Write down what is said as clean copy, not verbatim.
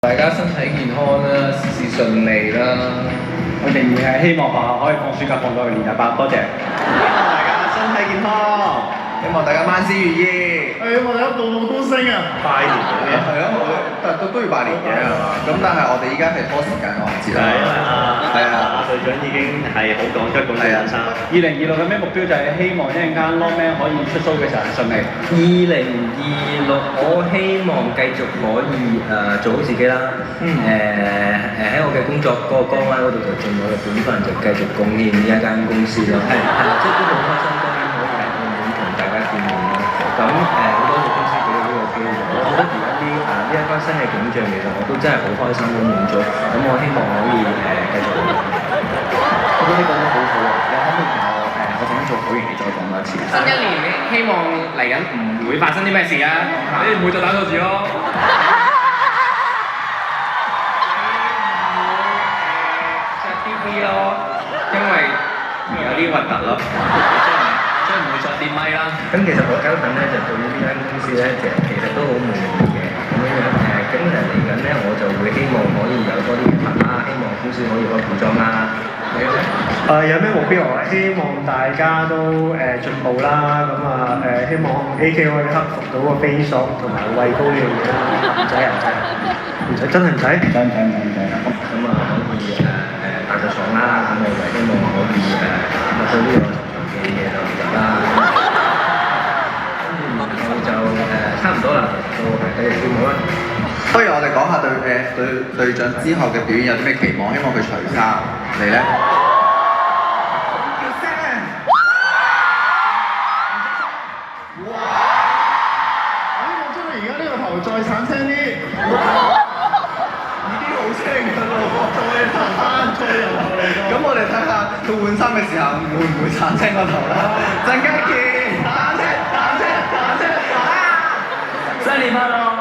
大家身體健康啦，事事順利啦。我仍然係希望學校可以放暑假放到去年日班，多謝。希望大家身體健康，希望大家萬事如意。希望大家步步高升啊！拜年嗰啲係啊，我哋都要拜年嘅係嘛？咁但係我哋依家係拖時間環節啦。係啊，隊長已經係好講出咁嘅人生。2026嘅咩目標就係希望一陣間 Longman 可以出 show 嘅時候係順利。2026我希望繼續可以做好自己啦。喺我嘅工作嗰個崗位嗰度就盡我嘅本分，就繼續貢獻呢一間公司咯。係即係都好開心，當然可以喺澳門同大家見面啦。咁好多嘅公司俾到呢個機會，我覺得而家呢一班新嘅景象，其實我都真係好開心好滿足。咁我希望可以繼續。我覺得你講得好好啊！你可唔可以同我陣間做好完你再講多一次？新一年希望嚟緊唔會發生啲咩事啊！你唔會再打錯字咯。着 DP 咯，因為有啲核突咯，即係唔會着電咪啦。咁其實我交等咧就對於呢間公司咧，其實都好滿意嘅。咁樣咁嚟緊咧，我就會希望可以有多啲嘅啦，希望公司可以開古裝啦。有咩目標啊？希望大家都進步啦，咁希望 AK 可以克服到個飛索同埋畏高呢樣嘢啦。唔使啊，唔使，真係唔使。唔使。咁可以大隻爽啦，咁我就希望可以落到呢個嘅嘢就入啦。然後就差唔多啦，到繼續跳舞啦。不如我哋講下隊長之後嘅表演有啲咩期望？希望佢除衫，你咧？而家呢個頭再鏟聲啲，已經好聲㗎咯，再彈翻，再由頭嚟過。咁我哋睇下佢換衫嘅時候會唔會鏟聲個頭啦？陣間見，打車，新年快樂！